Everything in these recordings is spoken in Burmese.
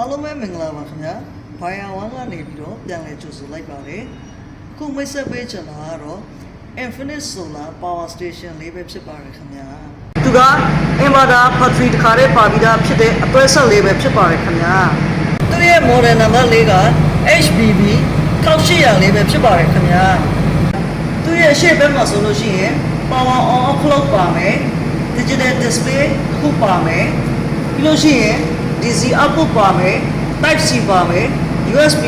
အားလုံးပဲမင်္ဂလာပါခင်ဗျာဘိုင်ယာဝမ်ကနေပြီးတော့ပြန်လည်ကြိုဆိုလိုက်ပါတယ်အခုမိတ်ဆက်ပေးချင်တာကတော့ Infinite Solar Power Station လေးပဲဖြစ်ပါတယ်ခင်ဗျာသူက Inverter battery တစ်ခါတည်းပါပြီးသားဖြစ်တဲ့အတွဲဆက်လေးပဲဖြစ်ပါတယ်ခင်ဗျာသူရဲ့ model number လေးက HBB 1800လေးပဲဖြစ်ပါတယ်ခင်ဗျာသူရဲ့ရှေ့ဘက်မှာဆိုလို့ရှိရင် power on off clock ပါမယ် digital display တစ်ခုပါမယ်ပြီးလို့ရှိရင်DC output ပါမယ် Type C ပါမယ် USB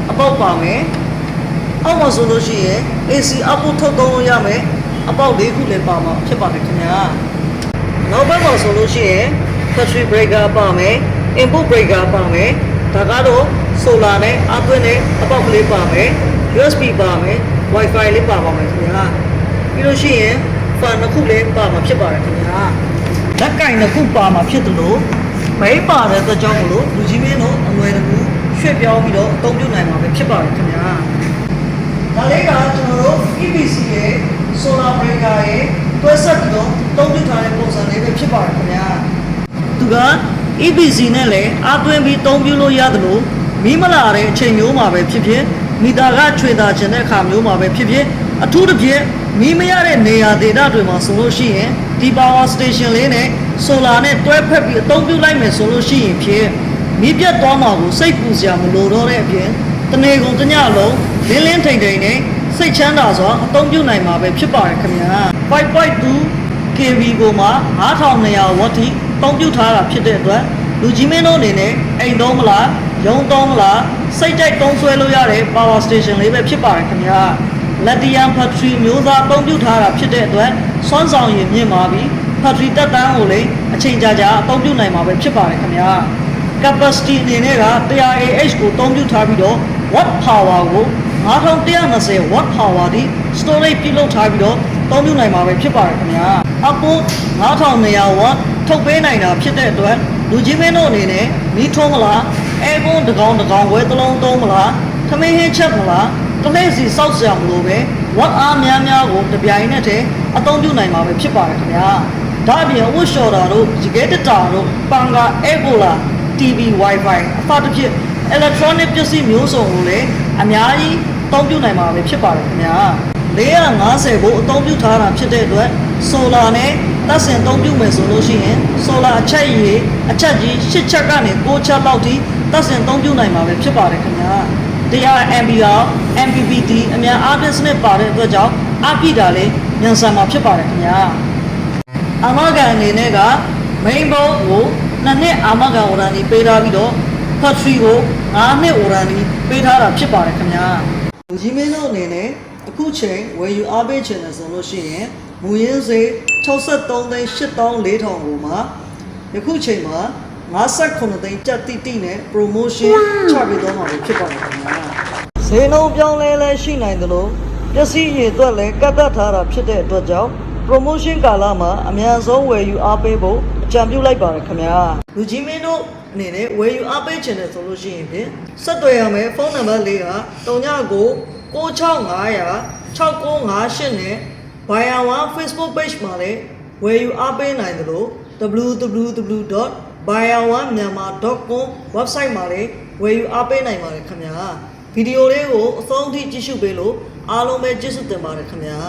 အပေါက်ပါမယ်အောက်မှာဆိုလို့ရှိရင် AC output ထုတ်သုံးလို့ရမယ်အပေါက်၄ခုလည်းပါမှာဖြစ်ပါတယ်ခင်ဗျာနောက်ဘက်မှာဆိုလို့ရှိရင် battery breaker ပါမယ် input breaker ပါမယ်ဒါကတော့ solar နဲ့အသွင်းနဲ့အပေါက်ကလေးပါမယ် USB ပါမယ် Wi-Fi လေးပါပါမယ်ခင်ဗျာပြီးလို့ရှိရင် fan တစ်ခုလည်းပါမှာဖြစ်ပါတယ်ခင်ဗျာလက်ကင်တစ်ခုပါမှာဖြစ်တယ်လို့မဲပါတဲ့အတွက်ကြောင့်မလို့လူကြီးမင်းတို့အလွယ်တကူရွှေ့ပြောင်းပြီးတော့အသုံးပြုနိုင်မှာပဲဖြစ်ပါတယ်ခင်ဗျာဒါလေးကကျွန်တော်တို့ EPC ရဲ့ solar breaker ရဲ့တွဲဆက်ပြီးတော့အသုံးပြုထားတဲ့ပုံစံလေးပဲဖြစ်ပါတယ်ခင်ဗျာသူက EPC နဲ့လည်းအသွင်းပြီးအသုံးပြုလို့ရတယ်လို့မီးမလာတဲ့အချိန်မျိုးမှာပဲဖြစ်ဖြစ်မီတာကချွေတာချင်တဲ့အခါမျိုးမှာပဲဖြစ်ဖြစ်အထူးသဖြင့်မီးမရတဲ့နေရာဒေသတွေမှာဆိုလို့ရှိရင်ဒီ power station လေးနဲ့ solar နဲ့တွဲဖက်ပြီးအသုံးပြုလိုက်မယ်ဆိုလို့ရှိရင်ဖြင့်မီးပြတ်သွားမှာကိုစိတ်ပူစရာမလိုတော့တဲ့အပြင်တနေ့ကုန်တစ်ညလုံးလင်းလင်းထိန်ထိန်နဲ့စိတ်ချမ်းသာစွာအသုံးပြုနိုင်မှာပဲဖြစ်ပါတယ်ခင်ဗျာ 5.2 kV ကိုမှ9200 watt ထိအသုံးပြုထားတာဖြစ်တဲ့အတွက်လူကြီးမင်းတို့အနေနဲ့အိမ်သုံးမလားရုံးသုံးမလားစိတ်ကြိုက်သုံးဆွဲလို့ရတဲ့ power station လေးပဲဖြစ်ပါတယ်ခင်ဗျာLithium battery မျိုးသားအသုံးပြုထားတာဖြစ်တဲ့အတွက်စွမ်းဆောင်ရည်မြင့်မာပြီး battery တက်တန်းကိုလည်းအချိန်ကြာကြာအသုံးပြုနိုင်မှာပဲဖြစ်ပါတယ်ခင်ဗျာ capacity အနေနဲ့က 100Ah ကိုအသုံးပြုထားပြီးတော့ watt power ကို9120 watt power ထိ storage ပြုလုပ်ထားပြီးတော့အသုံးပြုနိုင်မှာပဲဖြစ်ပါတယ်ခင်ဗျာအပိုး9200 watt ထုတ်ပေးနိုင်တာဖြစ်တဲ့အတွက်လူကြီးမင်းတို့အနေနဲ့မီးထုံးမလားအဲကွန်းတစ်ကောင်ဝဲတစ်လုံးသုံးမလားထမင်းဟင်းချက်မလားကလေးစီစောက်စရာမလိုပဲဝတ်အားများများကိုတပြိုင်နက်တည်းအသုံးပြုနိုင်မှာပဲဖြစ်ပါတယ်ခင်ဗျာဒါအပြင်ဝတ်လျှော်တာတို့ရေခဲတတာတို့ပန်ကာအဲကိုလာ TV Wi-Fi အဖတစ်ဖြစ် electronic ပစ္စည်းမျိုးစုံကိုလည်းအများကြီးအသုံးပြုနိုင်မှာပဲဖြစ်ပါတယ်ခင်ဗျာ450ကိုအသုံးပြုထားတာဖြစ်တဲ့အတွက် solar နဲ့သက်ဆိုင်အသုံးပြုမယ်ဆိုလို့ရှိရင် solar အချက်ကြီး8ချက်ကနေ9ချက်လောက်ထိသက်ဆိုင်အသုံးပြုနိုင်မှာပဲဖြစ်ပါတယ်ခင်ဗျာ100 MPPT အများအားဖြင့်စနစ်ပါတဲ့အတွက်ကြောင့်အပြည့်တာလေးမြန်ဆန်မှာဖြစ်ပါတယ်ခင်ဗျာအာမခံအနေနဲ့က main board ကို2နှစ်အာမခံ warranty ပေးထားပြီးတော့ battery ကို5နှစ် warranty ပေးထားတာဖြစ်ပါတယ်ခင်ဗျာလူကြီးမင်းတို့အနေနဲ့အခုချိန်ဝယ်ယူအားပေးချင်တယ်ဆိုလို့ရှိရင်မူရင်းစေ63သိန်း84,000ကိုမှယခုချိန်မှာ59သိန်းတက်တိနဲ့ promotion ချပေးသွားမှာဖြစ်ပါတယ်ခင်ဗျာဈေးနှုန်းပြောင်းလဲရှိနိုင်တယ်လို့ပစ္စည်းရည်အတွက်လည်းကတ်သက်ထားတာဖြစ်တဲ့အတွက်ကြောင့် promotion ကာလမှာအများဆုံးဝယ်ယူအားပေးဖို့အကြံပြုလိုက်ပါတယ်ခင်ဗျာလူကြီးမင်းတို့အနေနဲ့ဝယ်ယူအားပေးချင်တယ်ဆိုလို့ရှိရင်ဖြင့်ဆက်သွယ်ရမယ်ဖုန်းနံပါတ်လေးက39 9650 6958နဲ့ Buyer One Facebook page မှာလည်းဝယ်ယူအားပေးနိုင်တယ်လို့ www.buyeronemyanmar.com website မှာလည်းဝယ်ယူအားပေးနိုင်ပါတယ်ခင်ဗျာဗီဒီယိုလေးကိုအဆုံးထိကြည့်ရှုပေးလို့အားလုံးပဲကျေးဇူးတင်ပါတယ်ခင်ဗျာ